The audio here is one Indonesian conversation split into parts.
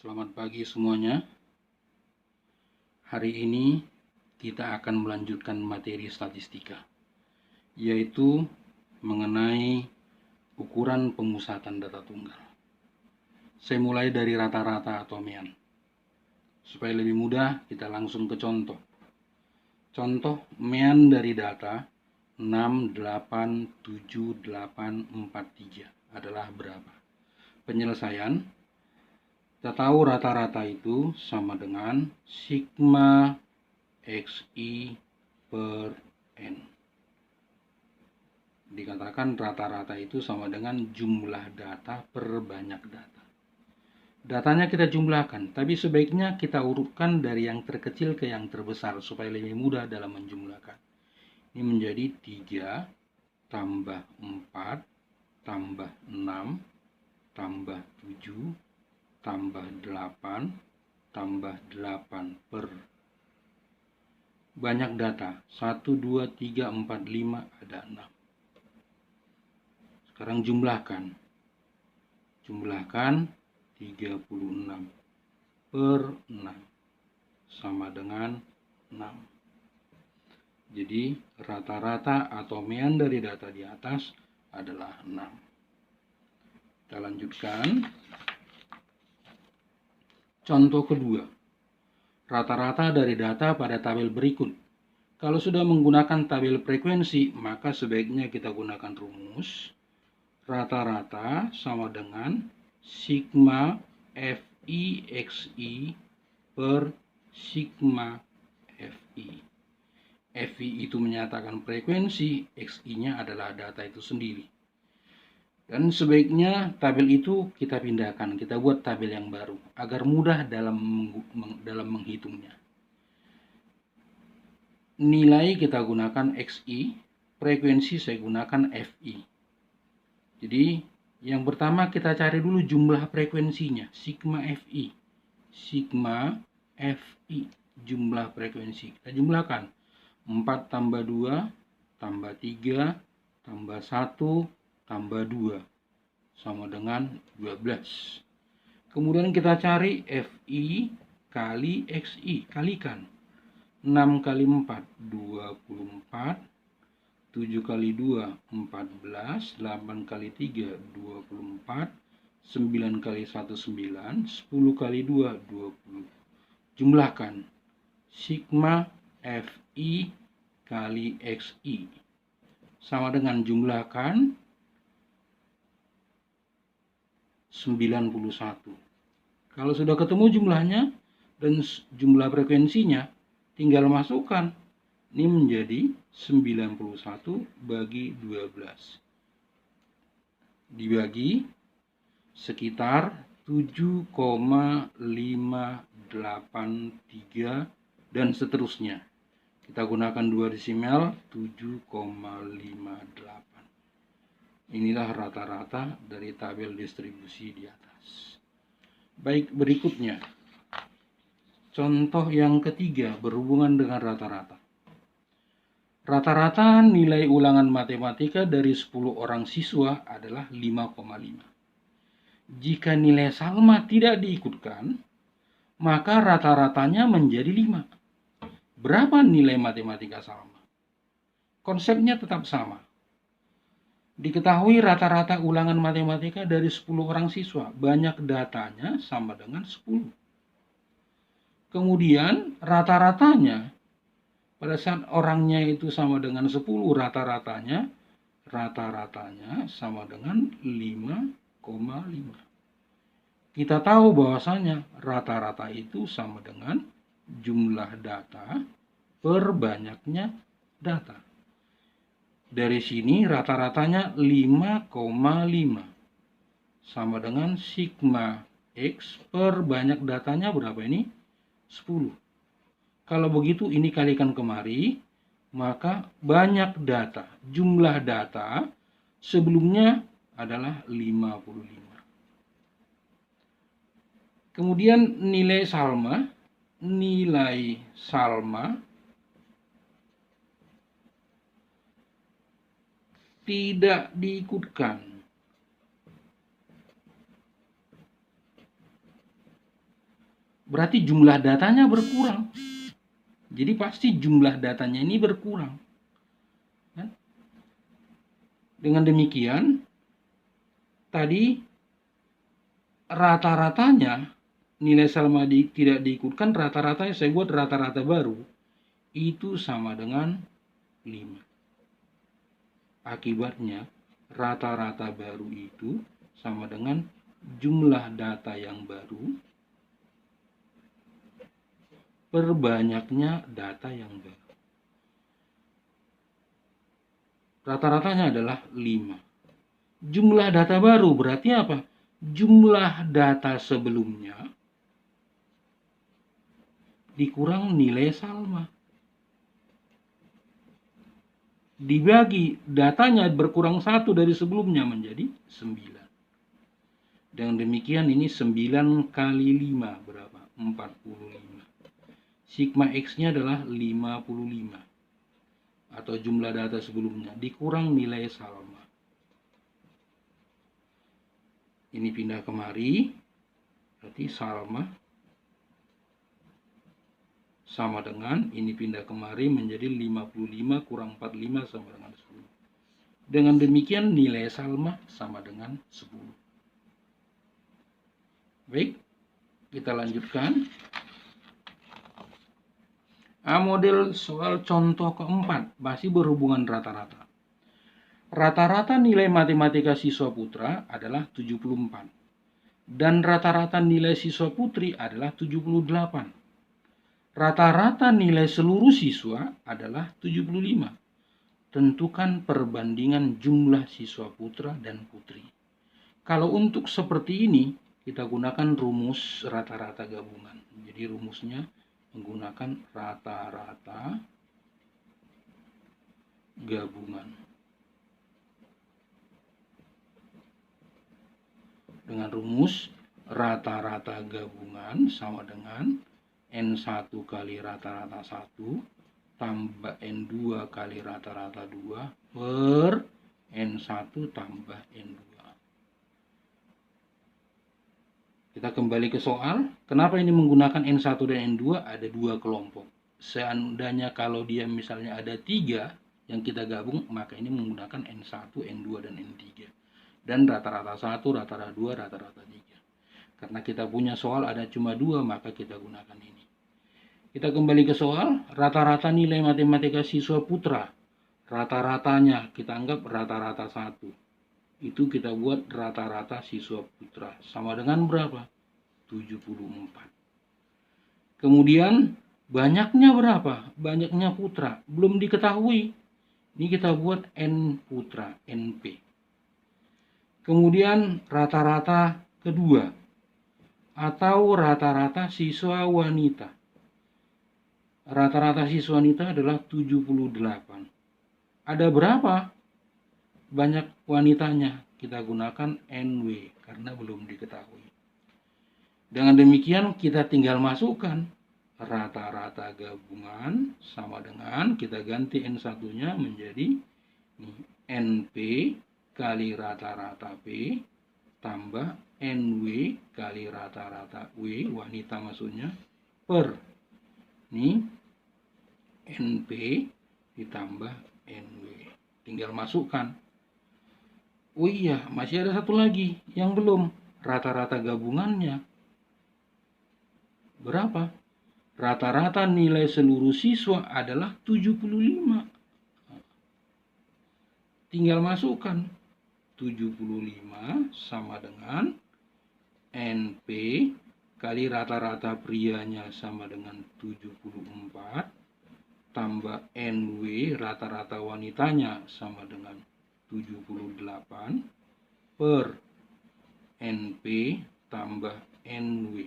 Selamat pagi semuanya. Hari ini kita akan melanjutkan materi statistika, yaitu mengenai ukuran pemusatan data tunggal. Saya mulai dari rata-rata atau mean. Supaya lebih mudah, kita langsung ke contoh. Contoh mean dari data 68783 adalah berapa? Penyelesaian, kita tahu rata-rata itu sama dengan sigma XI per N. Dikatakan rata-rata itu sama dengan jumlah data per banyak data. Datanya kita jumlahkan, tapi sebaiknya kita urutkan dari yang terkecil ke yang terbesar supaya lebih mudah dalam menjumlahkan. Ini menjadi 3 tambah 4 tambah 6 tambah 7 tambah 8 tambah 8 per banyak data 1, 2, 3, 4, 5 ada 6. Sekarang jumlahkan 36 per 6 sama dengan 6. Jadi rata-rata atau mean dari data di atas adalah 6. Kita lanjutkan. Contoh kedua, rata-rata dari data pada tabel berikut. Kalau sudah menggunakan tabel frekuensi, maka sebaiknya kita gunakan rumus rata-rata sama dengan sigma Fi Xi per sigma Fi. Fi itu menyatakan frekuensi, Xi-nya adalah data itu sendiri. Dan sebaiknya tabel itu kita pindahkan, kita buat tabel yang baru agar mudah dalam menghitungnya. Nilai kita gunakan Xi, frekuensi saya gunakan Fi. Jadi yang pertama kita cari dulu jumlah frekuensinya, sigma Fi. Sigma Fi, jumlah frekuensi. Kita jumlahkan 4 tambah 2 tambah 3 tambah 1 tambah 2 sama dengan 12. Kemudian kita cari Fi kali Xi, kalikan. 6 kali 4, 24. 7 kali 2, 14. 8 kali 3, 24. 9 kali 1, 9. 10 kali 2, 20. Jumlahkan. Sigma Fi kali Xi sama dengan jumlahkan 91. Kalau sudah ketemu jumlahnya dan jumlah frekuensinya, tinggal masukkan. Ini menjadi 91 bagi 12. Dibagi sekitar 7,583 dan seterusnya. Kita gunakan 2 desimal, 7,58. Inilah rata-rata dari tabel distribusi di atas. Baik, berikutnya. Contoh yang ketiga berhubungan dengan rata-rata. Rata-rata nilai ulangan matematika dari 10 orang siswa adalah 5,5. Jika nilai Salma tidak diikutkan, maka rata-ratanya menjadi 5. Berapa nilai matematika Salma? Konsepnya tetap sama. Diketahui rata-rata ulangan matematika dari 10 orang siswa, banyak datanya sama dengan 10. Kemudian rata-ratanya, pada saat orangnya itu sama dengan 10, rata-ratanya sama dengan 5,5. Kita tahu bahwasanya rata-rata itu sama dengan jumlah data per banyaknya data. Dari sini rata-ratanya 5,5 sama dengan sigma X per banyak datanya berapa ini? 10. Kalau begitu ini kalikan kemari, maka banyak data, jumlah data sebelumnya adalah 55. Kemudian nilai Salma tidak diikutkan. berarti jumlah datanya berkurang. Jadi pasti jumlah datanya ini berkurang. Dengan demikian, tadi rata-ratanya nilai Salma tidak diikutkan, rata-ratanya saya buat rata-rata baru. Itu sama dengan 5. Akibatnya, rata-rata baru itu sama dengan jumlah data yang baru per banyaknya data yang baru. Rata-ratanya adalah 5. Jumlah data baru berarti apa? Jumlah data sebelumnya dikurang nilai Salma. Dibagi datanya berkurang 1 dari sebelumnya menjadi 9. Dengan demikian ini 9 kali 5 berapa? 45. Sigma X-nya adalah 55. Atau jumlah data sebelumnya dikurang nilai Salma. Ini pindah kemari, berarti Salma sama dengan ini pindah kemari menjadi 55 kurang 45 sama dengan 10. Dengan demikian nilai Salma sama dengan 10. Baik, kita lanjutkan. Model soal contoh keempat masih berhubungan rata-rata. Rata-rata nilai matematika siswa putra adalah 74 dan rata-rata nilai siswa putri adalah 78. Rata-rata nilai seluruh siswa adalah 75. Tentukan perbandingan jumlah siswa putra dan putri. Kalau untuk seperti ini, kita gunakan rumus rata-rata gabungan. Jadi rumusnya menggunakan rata-rata gabungan. Dengan rumus rata-rata gabungan sama dengan N1 kali rata-rata 1 tambah N2 kali rata-rata 2 per N1 tambah N2. Kita kembali ke soal. Kenapa ini menggunakan N1 dan N2? Ada 2 kelompok. Seandainya kalau dia misalnya ada 3 yang kita gabung, maka ini menggunakan N1, N2, dan N3. Dan rata-rata 1, rata-rata 2, rata-rata 3. Karena kita punya soal ada cuma 2, maka kita gunakan ini. Kita kembali ke soal. Rata-rata nilai matematika siswa putra. Rata-ratanya kita anggap rata-rata 1. Itu kita buat rata-rata siswa putra. Sama dengan berapa? 74. Kemudian banyaknya berapa? Banyaknya putra. Belum diketahui. Ini kita buat N putra, NP. Kemudian rata-rata kedua. Atau rata-rata siswa wanita. Rata-rata siswa wanita adalah 78. Ada berapa banyak wanitanya? Kita gunakan NW karena belum diketahui. Dengan demikian kita tinggal masukkan rata-rata gabungan sama dengan kita ganti N1-nya menjadi NP kali rata-rata P tambah NW kali rata-rata W, wanita maksudnya, per ini NP ditambah NW. Tinggal masukkan. Oh iya, masih ada satu lagi yang belum. Rata-rata gabungannya berapa? Rata-rata nilai seluruh siswa adalah 75. Tinggal masukkan. 75 sama dengan NP kali rata-rata prianya sama dengan 74 tambah NW rata-rata wanitanya sama dengan 78 per NP tambah NW.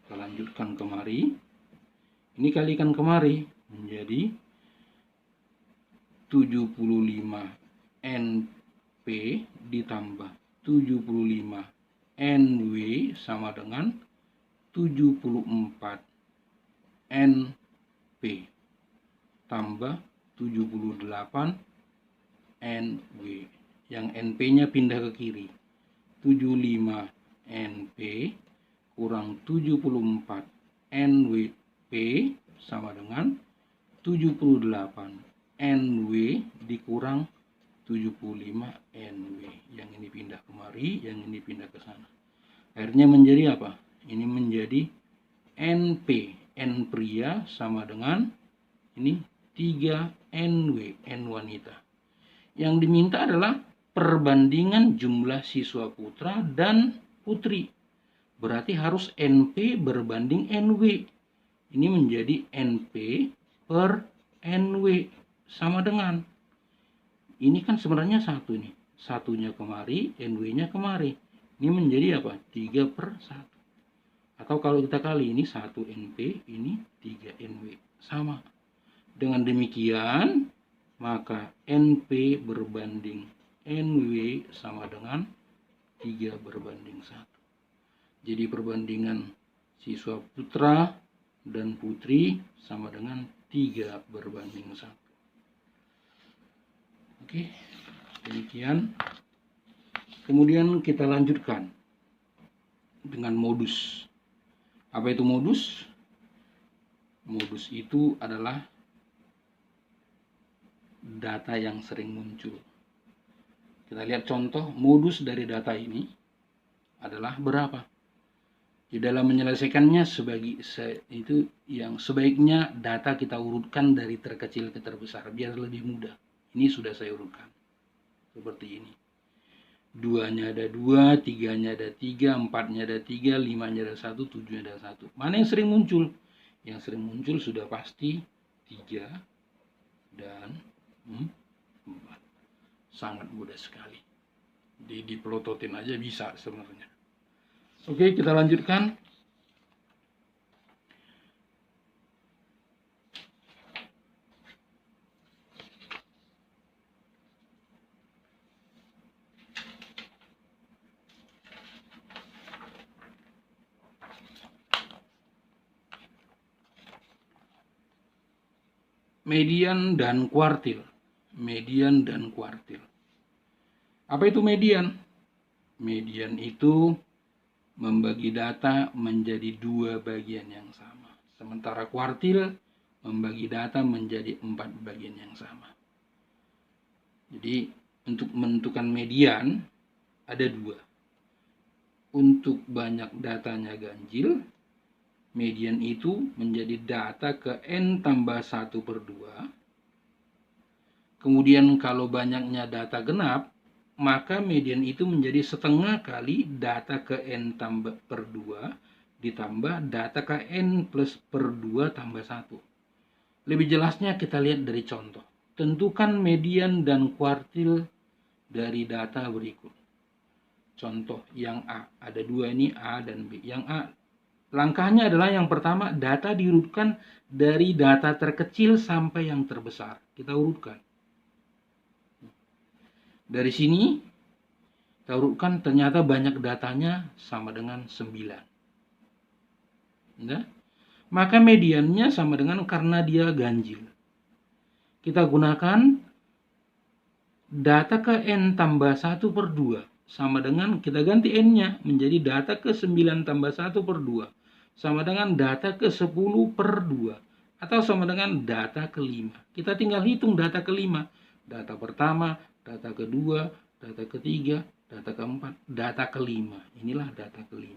Kita lanjutkan kemari. Ini kalikan kemari menjadi 75 NP ditambah 75 NW sama dengan 74 NP tambah 78 NW. Yang NP-nya pindah ke kiri. 75 NP kurang 74 NWP sama dengan 78 NW dikurang 75 NW. Yang ini pindah kemari, yang ini pindah ke sana. Akhirnya menjadi apa? Ini menjadi NP. N pria sama dengan ini 3 NW, N wanita. Yang diminta adalah perbandingan jumlah siswa putra dan putri. Berarti harus NP berbanding NW. Ini menjadi NP per NW sama dengan. Ini kan sebenarnya satu nih. Satunya kemari, NW-nya kemari. Ini menjadi apa? 3 per 1. Atau kalau kita kali ini 1 NP, ini 3 NW. Sama. Dengan demikian, maka NP berbanding NW sama dengan 3 berbanding 1. Jadi perbandingan siswa putra dan putri sama dengan 3 berbanding 1. Oke, demikian. Kemudian kita lanjutkan dengan modus. Apa itu modus? Modus itu adalah data yang sering muncul. Kita lihat contoh modus dari data ini adalah berapa. Di dalam menyelesaikannya itu yang sebaiknya data kita urutkan dari terkecil ke terbesar biar lebih mudah. Ini sudah saya urutkan seperti ini. 2-nya ada 2, 3-nya ada 3, 4-nya ada 3, 5-nya ada 1, 7-nya ada 1. Mana yang sering muncul? Yang sering muncul sudah pasti 3 dan 4. Sangat mudah sekali. Dipelototin aja bisa sebenarnya. Oke, kita lanjutkan. Median dan kuartil. Median dan kuartil. Apa itu median? Median itu membagi data menjadi 2 bagian yang sama. Sementara kuartil membagi data menjadi 4 bagian yang sama. Jadi untuk menentukan median ada 2. Untuk banyak datanya ganjil, median itu menjadi data ke N tambah 1 per 2. Kemudian kalau banyaknya data genap, maka median itu menjadi setengah kali data ke N tambah per 2 ditambah data ke N plus per 2 tambah 1. Lebih jelasnya kita lihat dari contoh. Tentukan median dan kuartil dari data berikut. Contoh yang A, ada 2 ini A dan B. Yang A, langkahnya adalah yang pertama, data diurutkan dari data terkecil sampai yang terbesar. Kita urutkan. Dari sini, kita urutkan ternyata banyak datanya sama dengan 9. Nah, maka mediannya sama dengan karena dia ganjil. Kita gunakan data ke N tambah 1 per 2. Sama dengan kita ganti N-nya menjadi data ke 9 tambah 1 per 2. Sama dengan data ke 10 per 2. Atau sama dengan data ke-5. Kita tinggal hitung data ke-5. Data pertama, data kedua, data ketiga, data keempat, data ke-5. Inilah data ke-5.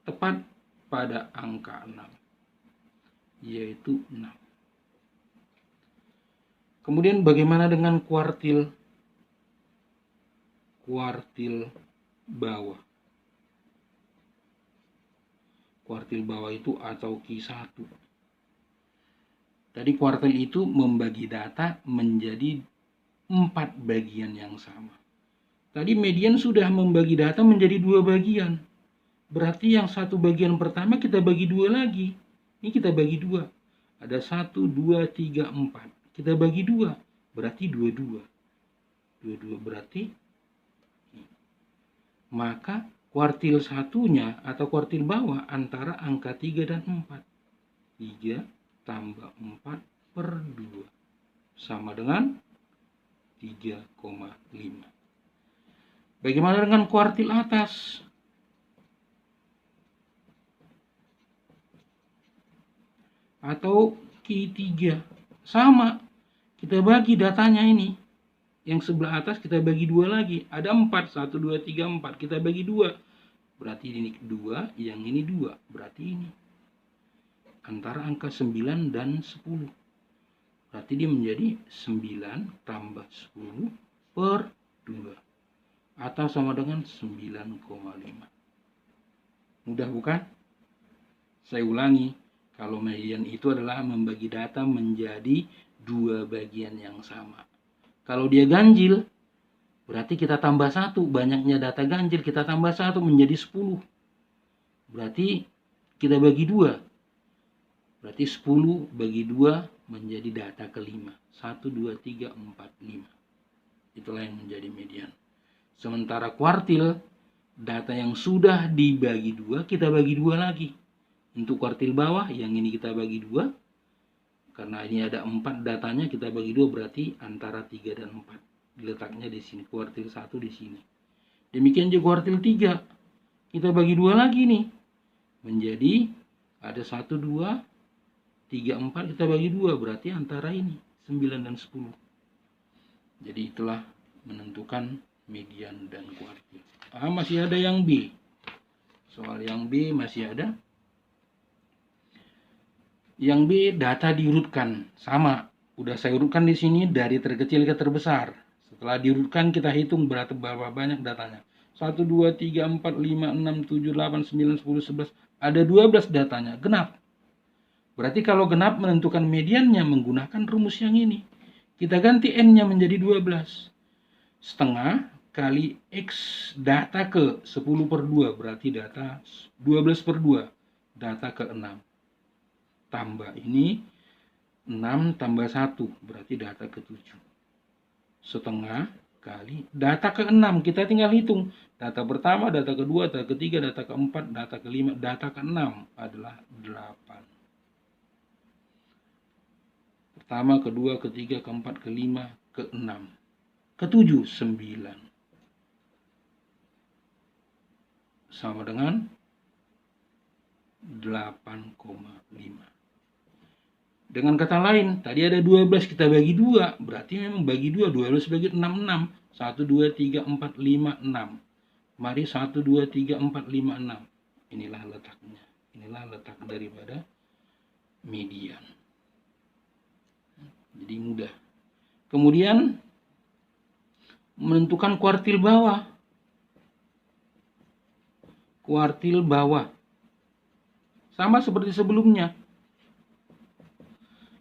Tepat pada angka 6. Yaitu 6. Kemudian bagaimana dengan kuartil? Kuartil bawah. Kuartil bawah itu atau Q1. Tadi kuartil itu membagi data menjadi 4 bagian yang sama. Tadi median sudah membagi data menjadi 2 bagian. Berarti yang 1 bagian pertama kita bagi 2 lagi. Ini kita bagi 2. Ada 1, 2, 3, 4. Kita bagi 2. Berarti 22. 22 berarti. Maka kuartil satunya atau kuartil bawah antara angka 3 dan 4. 3 tambah 4 per 2. Sama dengan 3,5. Bagaimana dengan kuartil atas? atau Q3. Sama, kita bagi datanya ini. Yang sebelah atas kita bagi 2 lagi. Ada 4, 1, 2, 3, 4. Kita bagi 2. Berarti ini 2, yang ini 2. Berarti ini. Antara angka 9 dan 10. Berarti dia menjadi 9 tambah 10 per 2. Atau sama dengan 9,5. Mudah bukan? Saya ulangi. Kalau median itu adalah membagi data menjadi 2 bagian yang sama. Kalau dia ganjil, berarti kita tambah 1. Banyaknya data ganjil, kita tambah 1 menjadi 10. Berarti kita bagi 2. Berarti 10 bagi 2 menjadi data kelima. 1, 2, 3, 4, 5. Itulah yang menjadi median. Sementara kuartil, data yang sudah dibagi 2, kita bagi 2 lagi. Untuk kuartil bawah, yang ini kita bagi 2. Karena ini ada 4 datanya, kita bagi 2 berarti antara 3 dan 4. Diletaknya di sini, kuartil 1 di sini. Demikian juga kuartil 3. Kita bagi 2 lagi nih. Menjadi ada 1, 2, 3, 4, kita bagi 2. Berarti antara ini, 9 dan 10. Jadi itulah menentukan median dan kuartil. Masih ada yang B. Soal yang B masih ada. Yang B, data diurutkan. Sama, udah saya urutkan di sini dari terkecil ke terbesar. Setelah diurutkan kita hitung berapa banyak datanya. 1, 2, 3, 4, 5, 6, 7, 8, 9, 10, 11. Ada 12 datanya, genap. Berarti kalau genap menentukan mediannya menggunakan rumus yang ini. Kita ganti N-nya menjadi 12. Setengah kali X data ke 10 per 2. Berarti data 12 per 2. Data ke 6. Tambah ini 6 tambah 1 berarti data ke-7. Setengah kali data ke-6, kita tinggal hitung. Data pertama, data kedua, data ketiga, data keempat, data kelima, data ke-6 adalah 8. Pertama, kedua, ketiga, keempat, kelima, ke-6. Ke-7 9. Sama dengan 8,5. Dengan kata lain, tadi ada 12, kita bagi 2. Berarti memang bagi 2, 12 bagi 6, 6. 1, 2, 3, 4, 5, 6. Mari 1, 2, 3, 4, 5, 6. Inilah letaknya. Inilah letak daripada median. Jadi mudah. Kemudian, menentukan kuartil bawah. Kuartil bawah. Sama seperti sebelumnya.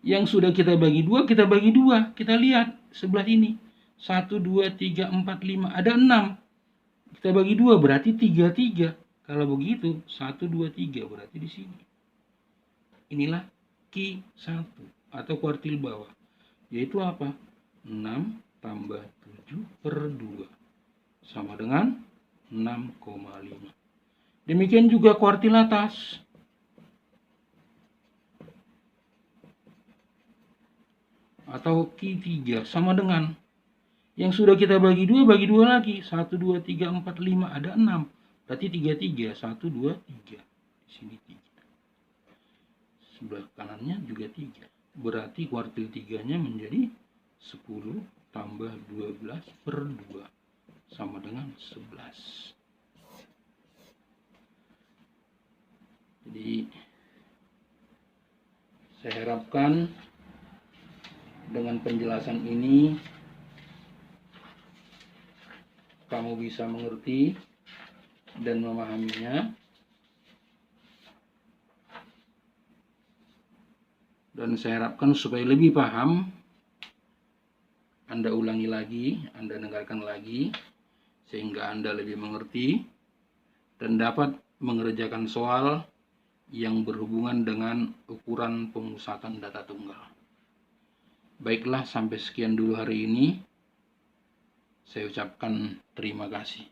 Yang sudah kita bagi 2, kita bagi 2. Kita lihat sebelah ini. 1, 2, 3, 4, 5. Ada 6. Kita bagi 2 berarti 3, 3. Kalau begitu 1, 2, 3 berarti di sini. Inilah Q1 atau kuartil bawah. Yaitu apa? 6 tambah 7 per 2. Sama dengan 6,5. Demikian juga kuartil atas. Atau Q3 sama dengan yang sudah kita bagi 2 lagi. 1, 2, 3, 4, 5 ada 6. Berarti 3, 3. 1, 2, 3. Di sini 3. Sebelah kanannya juga 3. Berarti kuartil 3-nya menjadi 10 tambah 12 per 2. Sama dengan 11. Jadi saya harapkan dengan penjelasan ini kamu bisa mengerti dan memahaminya. Dan saya harapkan supaya lebih paham, Anda ulangi lagi, Anda dengarkan lagi, sehingga Anda lebih mengerti dan dapat mengerjakan soal yang berhubungan dengan ukuran pemusatan data tunggal. Baiklah, sampai sekian dulu hari ini. Saya ucapkan terima kasih.